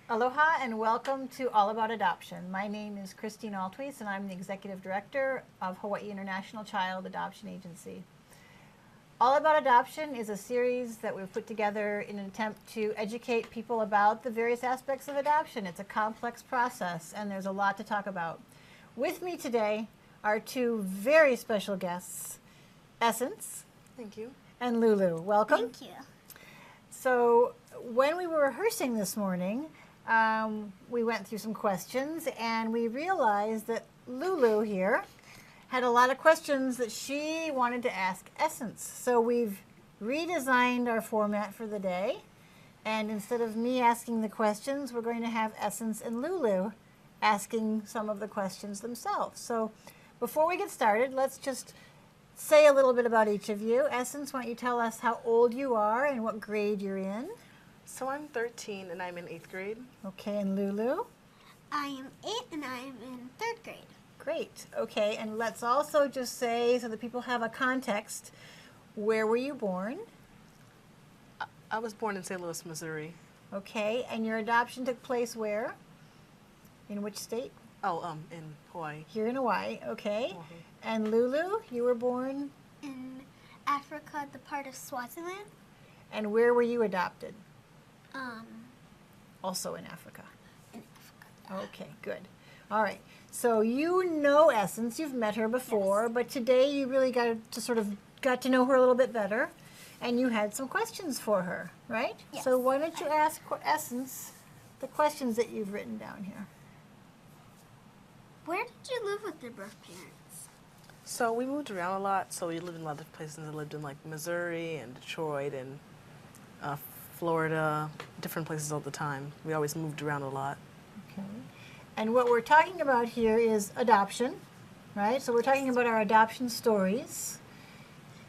Aloha and welcome to All About Adoption. My name is Christine Altwies and I'm the Executive Director of Hawaii International Child Adoption Agency. All About Adoption is a series that we've put together in an attempt to educate people about the various aspects of adoption. It's a complex process and there's a lot to talk about. With me today are two very special guests, Essence. Thank you. And Lulu. Welcome. Thank you. So when we were rehearsing this morning, we went through some questions and we realized that Lulu here had a lot of questions that she wanted to ask Essence. So we've redesigned our format for the day, and instead of me asking the questions, we're going to have Essence and Lulu asking some of the questions themselves. So before we get started, let's just say a little bit about each of you. Essence, why don't you tell us how old you are and what grade you're in? So I'm 13 and I'm in 8th grade. Okay, and Lulu? I am 8 and I am in 3rd grade. Great. Okay, and let's also just say, so that people have a context, where were you born? I was born in St. Louis, Missouri. Okay, and your adoption took place where? In which state? Oh, in Hawaii. Here in Hawaii, okay. Hawaii. And Lulu, you were born? In Africa, the part of Swaziland. And where were you adopted? Um, Also in Africa. in Africa. Okay, good. All right. So you know Essence, you've met her before, Yes. but today you really got to know her a little bit better, and you had some questions for her, right? Yes. So why don't you ask Essence the questions that you've written down here? Where did you live with your birth parents? So we moved around a lot. So we lived in a lot of places. I lived in like Missouri and Detroit and Florida, different places all the time. We always moved around a lot. Okay. And what we're talking about here is adoption, right? So we're talking about our adoption stories.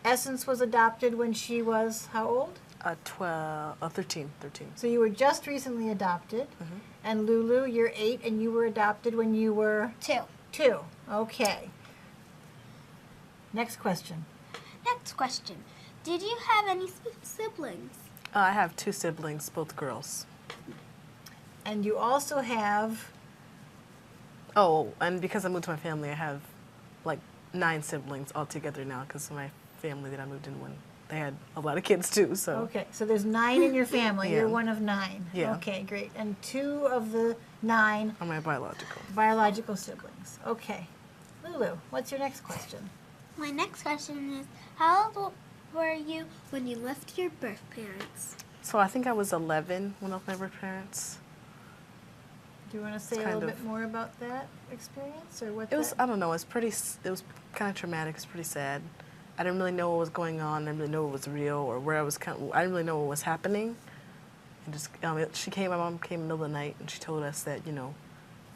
Essence was adopted when she was how old? 13. So you were just recently adopted. Mhm. And Lulu, you're 8 and you were adopted when you were 2. 2. Okay. Next question. Next question. Did you have any siblings? I have 2 siblings, both girls. And you also have, Oh, and because I moved to my family, I have like 9 siblings altogether now because my family that I moved in when they had a lot of kids too. So okay, so there's 9 in your family. Yeah. You're one of 9. Yeah. Okay, great. And 2 of the 9 I'm my biological. biological siblings. Okay. Lulu, what's your next question? My next question is, how old were you when you left your birth parents? So I think I was 11 when I left my birth parents. Do you want to say a kind little of- bit more about that experience or what It was, that? I don't know, it was kind of traumatic. It's pretty sad. I didn't really know what was going on. I didn't really know what was real or where I was I didn't really know what was happening. And just, my mom came in the middle of the night and she told us that,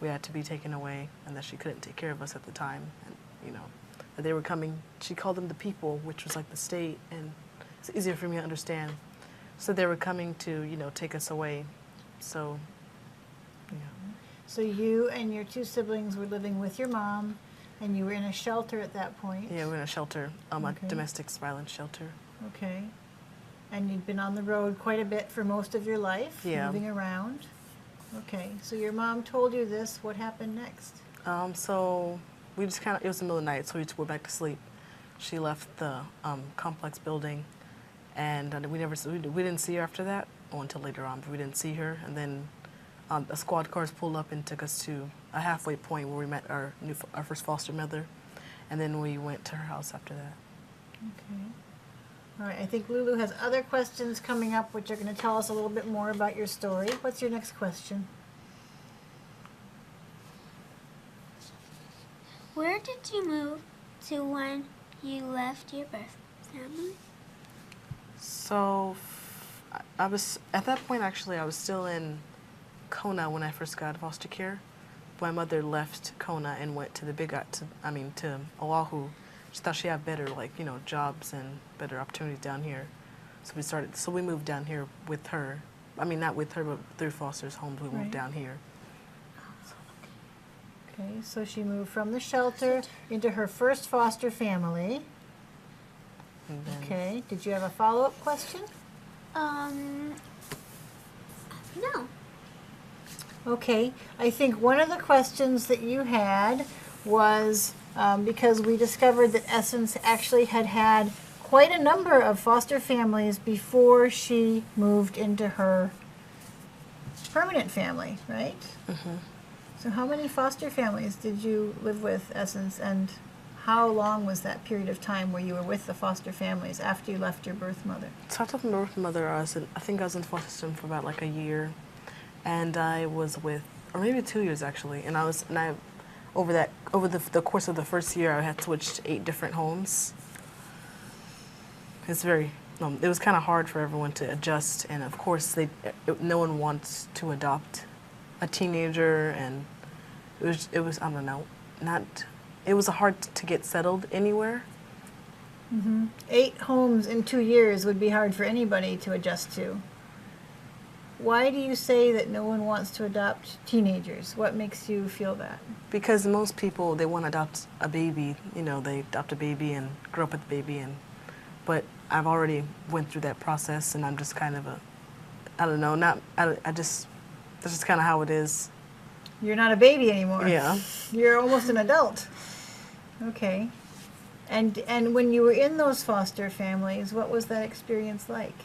we had to be taken away and that she couldn't take care of us at the time. And, that they were coming, she called them the people, which was like the state, and it's easier for me to understand. So they were coming to, take us away. So, yeah. So you and your 2 siblings were living with your mom, and you were in a shelter at that point. Yeah, we were in a shelter, Okay. a domestic violence shelter. Okay. And you'd been on the road quite a bit for most of your life, Yeah. moving around. Okay. So your mom told you this. What happened next? So we just it was the middle of the night, so we just went back to sleep. She left the complex building, and we didn't see her after that, until later on, but we didn't see her. And then a squad cars pulled up and took us to a halfway point where we met our first foster mother, and then we went to her house after that. Okay. All right. I think Lulu has other questions coming up, which are going to tell us a little bit more about your story. What's your next question? Where did you move to when you left your birth family? So I was, at that point actually, I was still in Kona when I first got foster care. My mother left Kona and went to to Oahu. She thought she had better jobs and better opportunities down here. So we moved down here with her. I mean, not with her, but through foster's homes, we Right. moved down here. Okay. So she moved from the shelter into her first foster family. And then, Okay. Did you have a follow-up question? No. Okay, I think one of the questions that you had was because we discovered that Essence actually had quite a number of foster families before she moved into her permanent family, right? Mm-hmm. So how many foster families did you live with, Essence, and how long was that period of time where you were with the foster families after you left your birth mother? So after my birth mother, I think I was in foster system for about like a year, and I was with, or maybe 2 years actually, and over the course of the first year, I had switched 8 different homes. It's very, it was kind of hard for everyone to adjust, and of course, no one wants to adopt a teenager, and it was I don't know, it was hard to get settled anywhere. Mm-hmm. 8 homes in 2 years would be hard for anybody to adjust to. Why do you say that no one wants to adopt teenagers? What makes you feel that? Because most people, they want to adopt a baby, they adopt a baby and grow up with the baby, but I've already went through that process, and I'm just kind of that's just kind of how it is. You're not a baby anymore. Yeah. You're almost an adult. Okay. And when you were in those foster families, what was that experience like?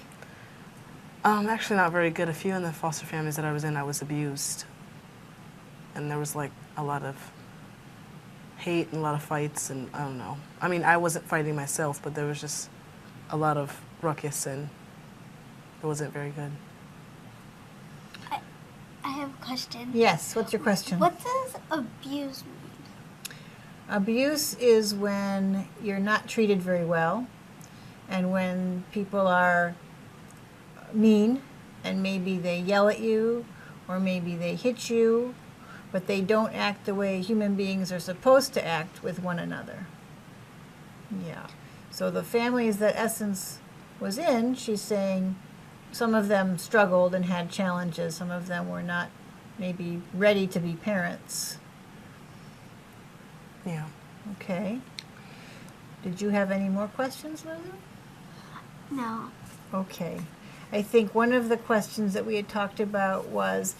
Actually not very good. A few in the foster families that I was in, I was abused. And there was like a lot of hate and a lot of fights, and I don't know. I mean, I wasn't fighting myself, but there was just a lot of ruckus, and it wasn't very good. I have a question. Yes, what's your question? What does abuse mean? Abuse is when you're not treated very well, and when people are mean, and maybe they yell at you, or maybe they hit you, but they don't act the way human beings are supposed to act with one another. Yeah. So the families that Essence was in, she's saying some of them struggled and had challenges. Some of them were not maybe ready to be parents. Yeah. Okay. Did you have any more questions, Lulu? No. Okay. I think one of the questions that we had talked about was,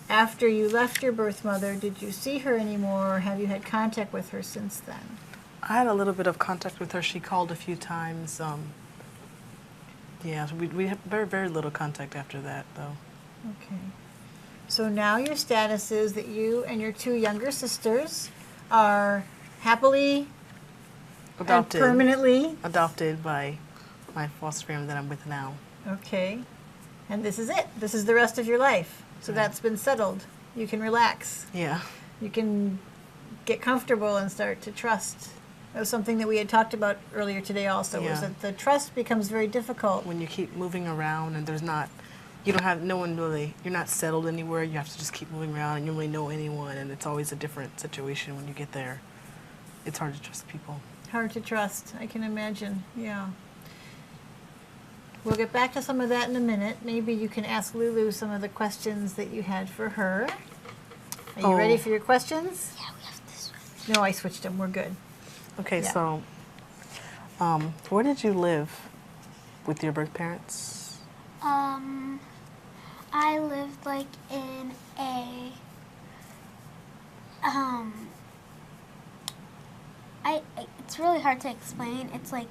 after you left your birth mother, did you see her anymore, or have you had contact with her since then? I had a little bit of contact with her. She called a few times. Yeah, we had very, very little contact after that, though. Okay. So now your status is that you and your 2 younger sisters are happily Adopted. and permanently. Adopted by my foster family that I'm with now. Okay. And this is it. This is the rest of your life. So that's been settled. You can relax. Yeah. You can get comfortable and start to trust. That was something that we had talked about earlier today also, was Yeah. that the trust becomes very difficult. When you keep moving around and you're not settled anywhere, you have to just keep moving around and you don't really know anyone, and it's always a different situation when you get there. It's hard to trust people. Hard to trust, I can imagine, yeah. We'll get back to some of that in a minute. Maybe you can ask Lulu some of the questions that you had for her. Are you ready for your questions? Yeah, we have this one. No, I switched them, we're good. Okay, Yeah. so where did you live with your birth parents? I lived like in a it's really hard to explain. I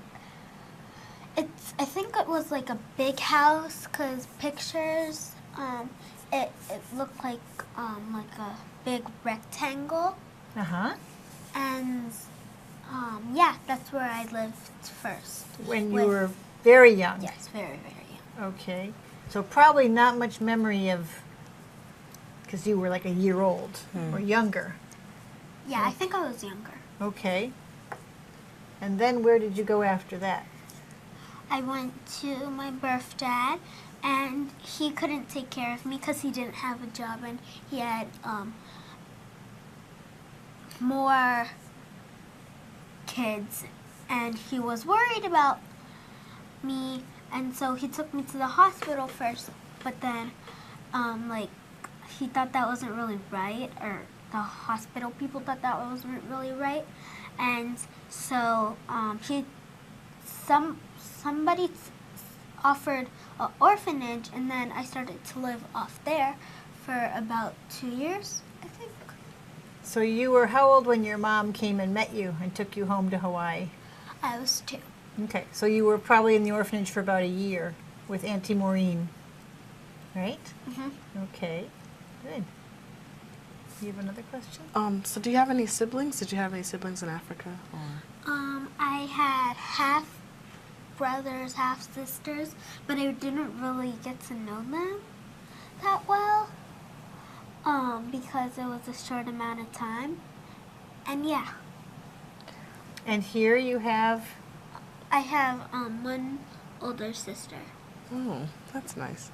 think it was like a big house, because pictures it looked like a big rectangle, Uh-huh. and yeah, that's where I lived first. When you With- were very young? Yes, very, very young. Okay. So probably not much memory of, because you were like a year old or younger. Yeah, I think I was younger. Okay. And then where did you go after that? I went to my birth dad, and he couldn't take care of me because he didn't have a job, and he had more kids, and he was worried about me, and so he took me to the hospital first, but then he thought that wasn't really right, or the hospital people thought that wasn't really right, and so somebody offered an orphanage, and then I started to live off there for about 2 years, I think. So you were how old when your mom came and met you and took you home to Hawaii? I was 2. Okay, so you were probably in the orphanage for about a year with Auntie Maureen, right? Mm-hmm. Okay, good. You have another question? So do you have any siblings? Did you have any siblings in Africa? Or? I had half brothers, half sisters, but I didn't really get to know them that well, because it was a short amount of time. And yeah, And here you have, I have one older sister. Oh, that's nice.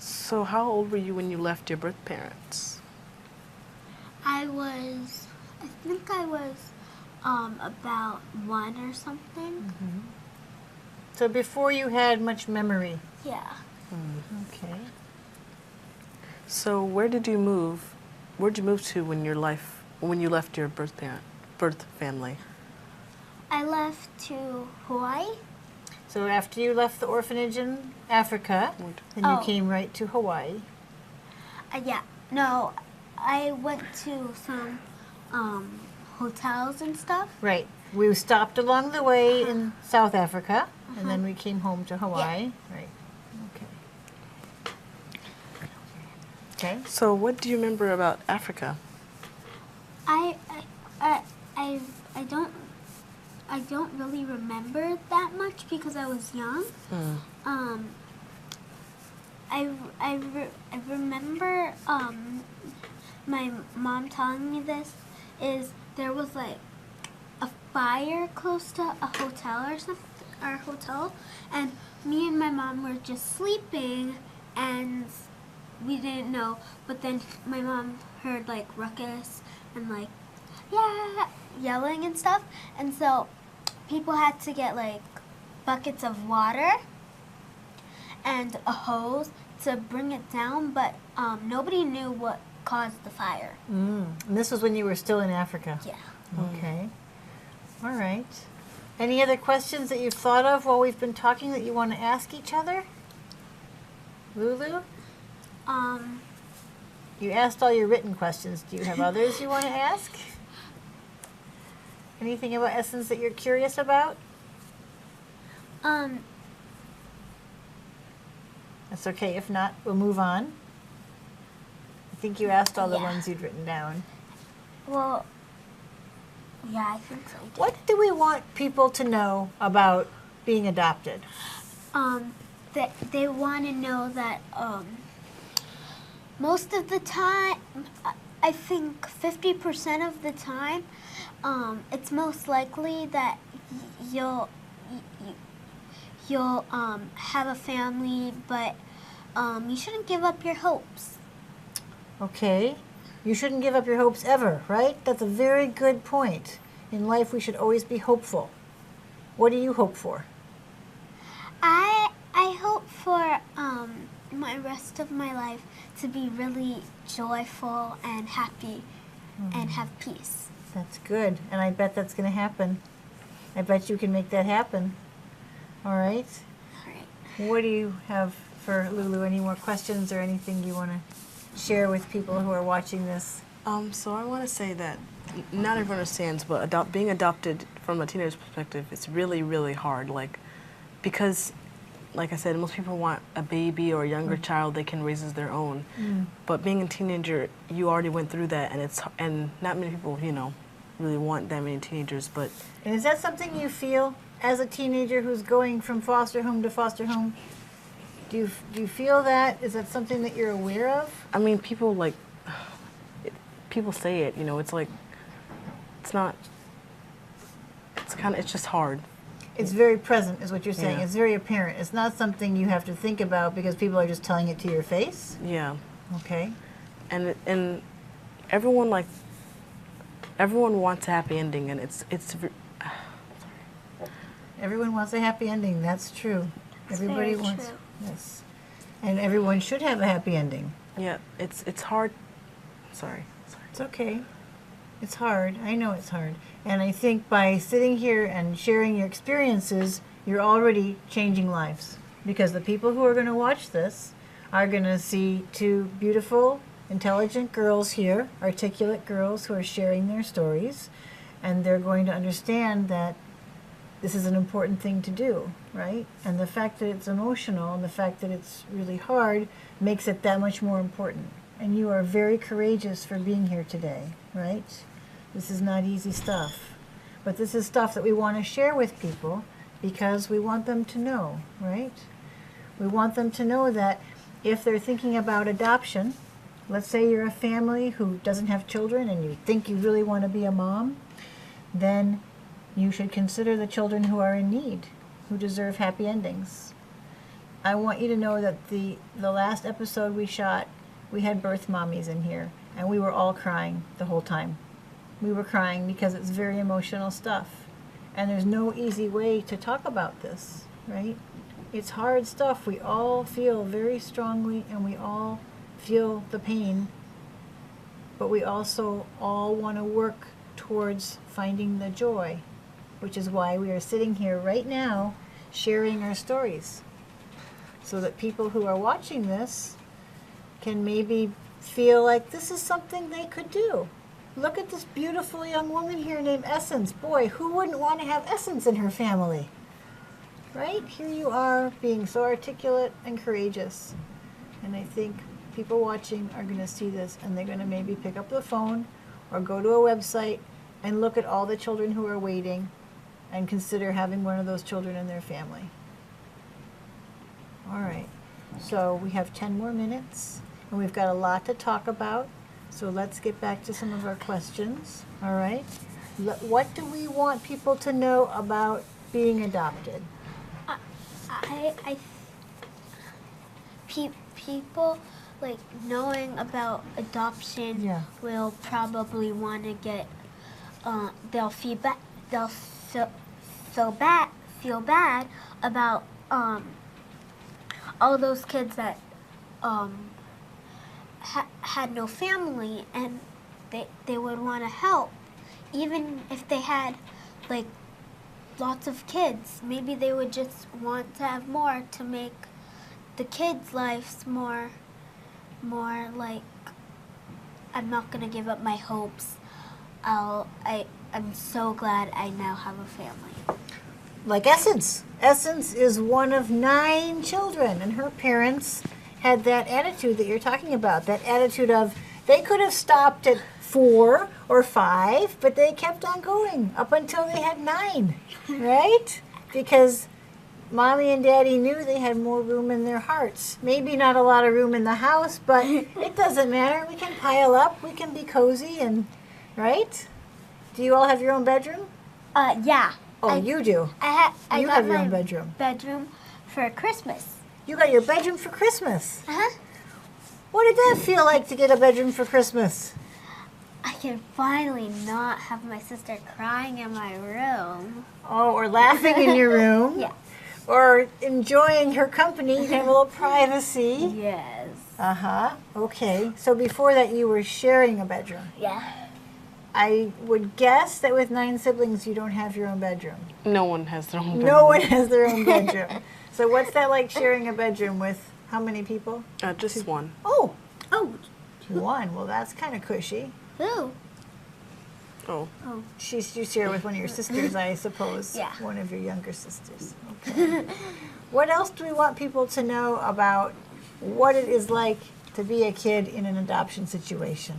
So how old were you when you left your birth parents? I think I was about 1 or something. so before you had much memory. Yeah. Okay. So where'd you move to when you left your birth family? I left to Hawaii. So after you left the orphanage in Africa, then you Oh. came right to Hawaii. Yeah. No, I went to some hotels and stuff. Right. We stopped along the way in South Africa, and then we came home to Hawaii. Right. Okay. Okay. So what do you remember about Africa? I don't really remember that much because I was young. I remember my mom telling me this is there was like a fire close to a hotel or something, our hotel, and me and my mom were just sleeping and we didn't know, but then my mom heard like ruckus and like yeah yelling and stuff, and so people had to get like buckets of water and a hose to bring it down, but nobody knew what caused the fire. And this was when you were still in Africa. Yeah. Okay. All right. Any other questions that you've thought of while we've been talking that you want to ask each other? Lulu? You asked all your written questions. Do you have others you want to ask? Anything about Essence that you're curious about? That's okay. If not, we'll move on. I think you asked all the Yeah. ones you'd written down. Well, yeah, I think so. What do we want people to know about being adopted? That they want to know that most of the time, I think 50% of the time, it's most likely that you'll have a family, but you shouldn't give up your hopes. Okay. You shouldn't give up your hopes ever, right? That's a very good point. In life, we should always be hopeful. What do you hope for? I hope for my rest of my life to be really joyful and happy and have peace. That's good. And I bet that's going to happen. I bet you can make that happen. All right. All right. What do you have for Lulu? Any more questions or anything you want to share with people who are watching this? So I want to say that not everyone understands, but being adopted from a teenager's perspective is really, really hard. Because, like I said, most people want a baby or a younger child they can raise as their own. But being a teenager, you already went through that, and not many people, really want that many teenagers. But And is that something you feel as a teenager who's going from foster home to foster home? Do you feel that? Is that something that you're aware of? I mean, people say it. It's like it's not. It's just hard. It's very present, is what you're saying. Yeah. It's very apparent. It's not something you have to think about because people are just telling it to your face. Yeah. Okay. And everyone wants a happy ending, and it's. Everyone wants a happy ending. That's true. Everybody very wants. true. Yes. And everyone should have a happy ending. Yeah, it's hard. Sorry. It's okay. It's hard. I know it's hard. And I think by sitting here and sharing your experiences, you're already changing lives. Because the people who are going to watch this are going to see two beautiful, intelligent girls here, articulate girls who are sharing their stories, and they're going to understand that this is an important thing to do, right? And the fact that it's emotional and the fact that it's really hard makes it that much more important. And you are very courageous for being here today, right? This is not easy stuff. But this is stuff that we want to share with people because we want them to know, right? We want them to know that if they're thinking about adoption, let's say you're a family who doesn't have children and you think you really want to be a mom, then you should consider the children who are in need, who deserve happy endings. I want you to know that the last episode we shot, we had birth mommies in here, and we were all crying the whole time. We were crying because it's very emotional stuff. And there's no easy way to talk about this, right? It's hard stuff. We all feel very strongly, and we all feel the pain, but we also all want to work towards finding the joy, which is why we are sitting here right now sharing our stories, so that people who are watching this can maybe feel like this is something they could do. Look at this beautiful young woman here named Essence. Boy, who wouldn't want to have Essence in her family? Right? Here you are being so articulate and courageous. And I think people watching are going to see this, and they're going to maybe pick up the phone or go to a website and look at all the children who are waiting and consider having one of those children in their family. All right. So we have 10 more minutes, and we've got a lot to talk about. So let's get back to some of our questions. All right. What do we want people to know about being adopted? People like knowing about adoption will probably want to get. They'll feel bad about all those kids that had no family, and they would want to help, even if they had like lots of kids. Maybe they would just want to have more to make the kids' lives more like, I'm not gonna give up my hopes. I'm so glad I now have a family. Like Essence. Essence is one of 9 children, and her parents had that attitude that you're talking about, that attitude of they could have stopped at 4 or 5, but they kept on going up until they had 9, right? Because Mommy and Daddy knew they had more room in their hearts. Maybe not a lot of room in the house, but it doesn't matter. We can pile up, we can be cozy, and right? Do you all have your own bedroom? Yeah. Oh, you do? I you got have your my own bedroom. bedroom for Christmas. You got your bedroom for Christmas? Uh-huh. What did that feel like to get a bedroom for Christmas? I can finally not have my sister crying in my room. Oh, or laughing in your room? Yeah. Or enjoying her company, you have a little privacy. Yes. Uh-huh. Okay. So before that, you were sharing a bedroom. Yeah. I would guess that with 9 siblings, you don't have your own bedroom. No one has their own bedroom. No one has their own bedroom. So what's that like, sharing a bedroom with how many people? Just one. Oh, Oh. 1. Well, that's kind of cushy. Who? Oh. Oh. You share with one of your sisters, I suppose. Yeah. One of your younger sisters. Okay. What else do we want people to know about what it is like to be a kid in an adoption situation?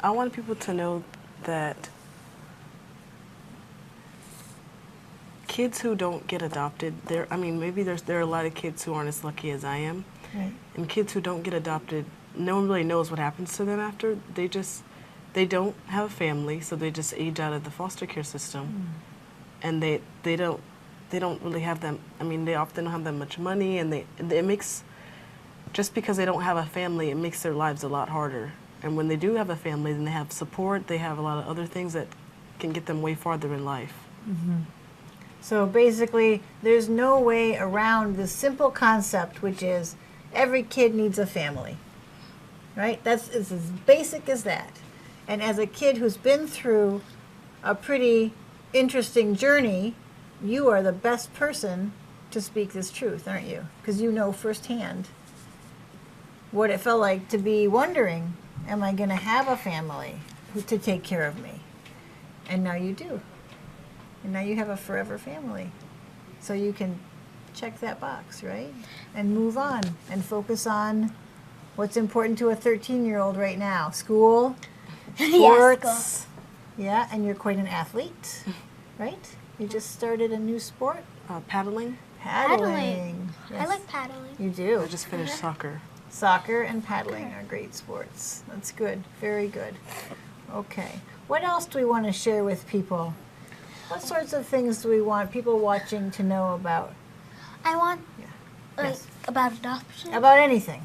I want people to know that kids who don't get adopted, there are a lot of kids who aren't as lucky as I am. Right. And kids who don't get adopted, no one really knows what happens to them after. They don't have a family, so they just age out of the foster care system. And they don't really have them. They often don't have that much money, and it makes, just because they don't have a family, it makes their lives a lot harder. And when they do have a family, then they have support, they have a lot of other things that can get them way farther in life. Mm-hmm. So basically, there's no way around this simple concept, which is every kid needs a family, right? It's as basic as that. And as a kid who's been through a pretty interesting journey, you are the best person to speak this truth, aren't you? Because you know firsthand what it felt like to be wondering, am I going to have a family to take care of me? And now you do. And now you have a forever family. So you can check that box, right? And move on and focus on what's important to a 13-year-old right now. School, sports. Yeah, and you're quite an athlete, right? You just started a new sport? Paddling. Paddling. I like paddling. You do. I just finished soccer. Soccer and paddling are great sports. That's good. Very good. Okay. What else do we want to share with people? What sorts of things do we want people watching to know about? I want, Yeah. like, Yes. about adoption. About anything.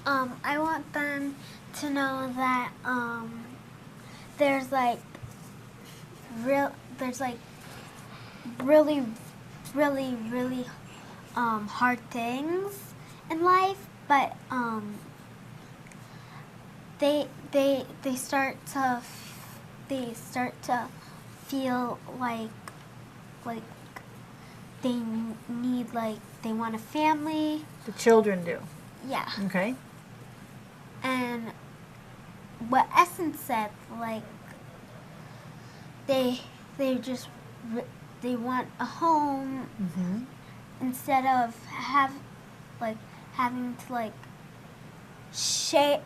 I want them to know that there's like really, really hard things in life, but they start to feel like they need, like, they want a family. The children do. Yeah. Okay. And what Essence said, like, they want a home Mm-hmm. instead of having to, like, share.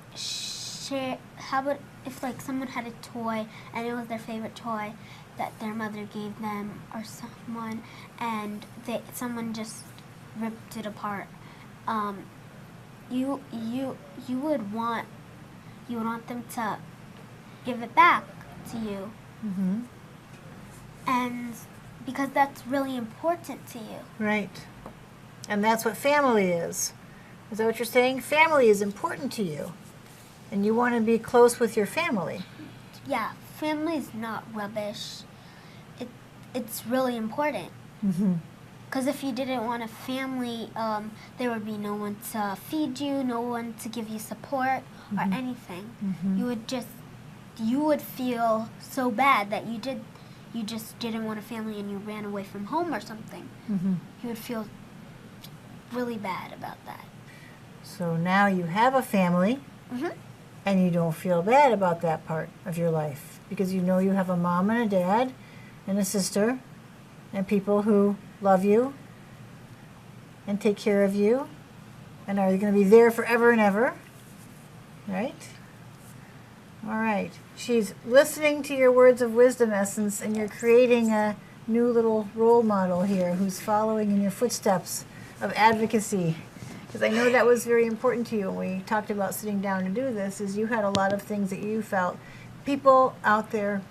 How about if, like, someone had a toy and it was their favorite toy that their mother gave them, or someone, and someone just ripped it apart. You would want them to give it back to you, Mm-hmm. and because that's really important to you. Right. And that's what family is. Is that what you're saying? Family is important to you. And you want to be close with your family. Yeah, family's not rubbish. It's really important. Mm-hmm. Because if you didn't want a family, there would be no one to feed you, no one to give you support or anything. Mm-hmm. You would feel so bad that you just didn't want a family and you ran away from home or something. Mm-hmm. You would feel really bad about that. So now you have a family, Mm-hmm. and you don't feel bad about that part of your life because you know you have a mom and a dad and a sister and people who love you and take care of you and are going to be there forever and ever, right? All right. She's listening to your words of wisdom, Essence, and you're creating a new little role model here who's following in your footsteps of advocacy. Because I know that was very important to you when we talked about sitting down to do this, is you had a lot of things that you felt people out there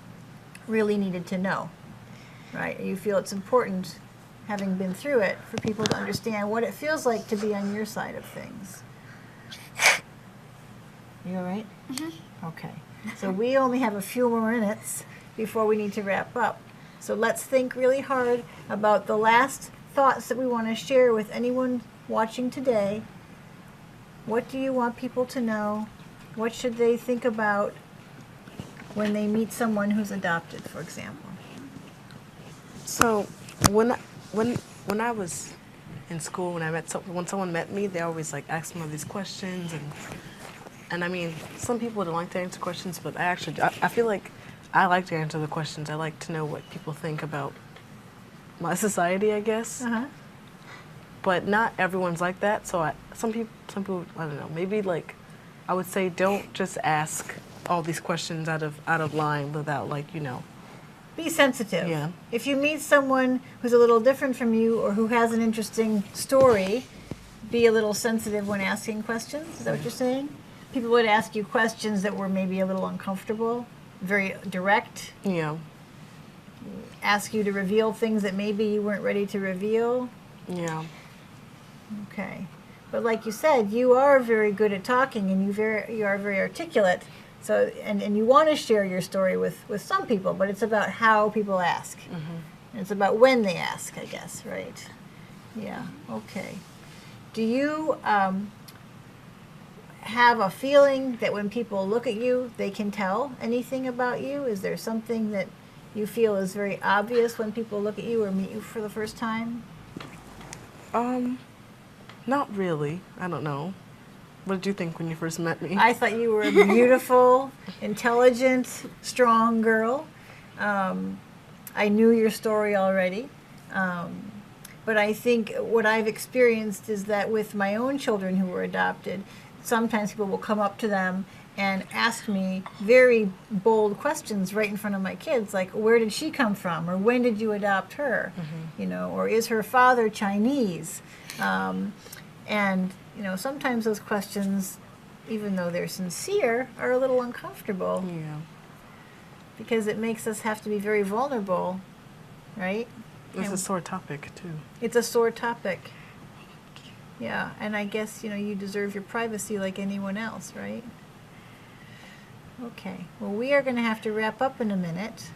really needed to know, right? You feel it's important, having been through it, for people to understand what it feels like to be on your side of things. You all right? Mm-hmm. Okay. So we only have a few more minutes before we need to wrap up. So let's think really hard about the last thoughts that we want to share with anyone watching today. What do you want people to know? What should they think about when they meet someone who's adopted, for example? So when I was in school, when someone met me, they always like asked me all these questions, and I mean, some people don't like to answer questions, but I feel like I like to answer the questions. I like to know what people think about my society, I guess. Uh-huh. But not everyone's like that. So some people, I don't know. Maybe like, I would say, don't just ask all these questions out of line without, like, you know. Be sensitive. Yeah. If you meet someone who's a little different from you or who has an interesting story, be a little sensitive when asking questions. Is that what you're saying? People would ask you questions that were maybe a little uncomfortable, very direct. Yeah. Ask you to reveal things that maybe you weren't ready to reveal. Yeah. Okay. But like you said, you are very good at talking and you are very articulate. So and you want to share your story with some people, but it's about how people ask. Mm-hmm. And it's about when they ask, I guess, right? Yeah. Okay. Do you have a feeling that when people look at you, they can tell anything about you? Is there something that you feel is very obvious when people look at you or meet you for the first time? Not really. I don't know. What did you think when you first met me? I thought you were a beautiful, intelligent, strong girl. I knew your story already. But I think what I've experienced is that with my own children who were adopted, sometimes people will come up to them and ask me very bold questions right in front of my kids, like, where did she come from? Or when did you adopt her? You know, or is her father Chinese? And, you know, sometimes those questions, even though they're sincere, are a little uncomfortable. Yeah. Because it makes us have to be very vulnerable, right? It's a sore topic, too. It's a sore topic. Yeah, and I guess, you know, you deserve your privacy like anyone else, right? Okay, well, we are going to have to wrap up in a minute.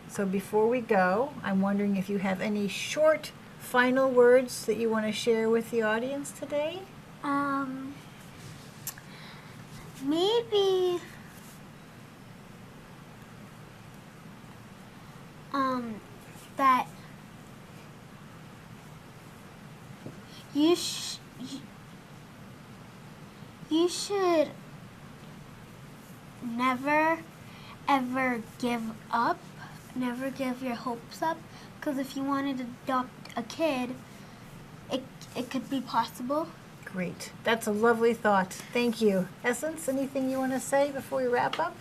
So before we go, I'm wondering if you have any short final words that you want to share with the audience today? Maybe that you should never ever give up, never give your hopes up, because if you wanted to adopt a kid, it could be possible. Great. That's a lovely thought. Thank you. Essence, anything you want to say before we wrap up?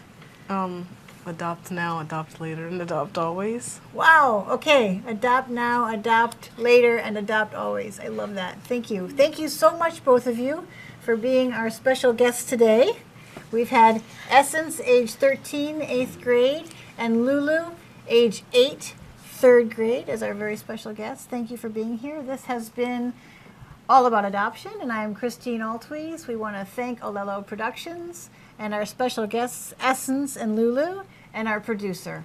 Adopt now, adopt later, and adopt always. Wow. Okay. Adopt now, adopt later, and adopt always. I love that. Thank you. Thank you so much, both of you, for being our special guests today. We've had Essence, age 13, 8th grade, and Lulu, age 8, 3rd grade, as our very special guests. Thank you for being here. This has been All About Adoption, and I'm Christine Altwies. We want to thank Olelo Productions and our special guests, Essence and Lulu, and our producer.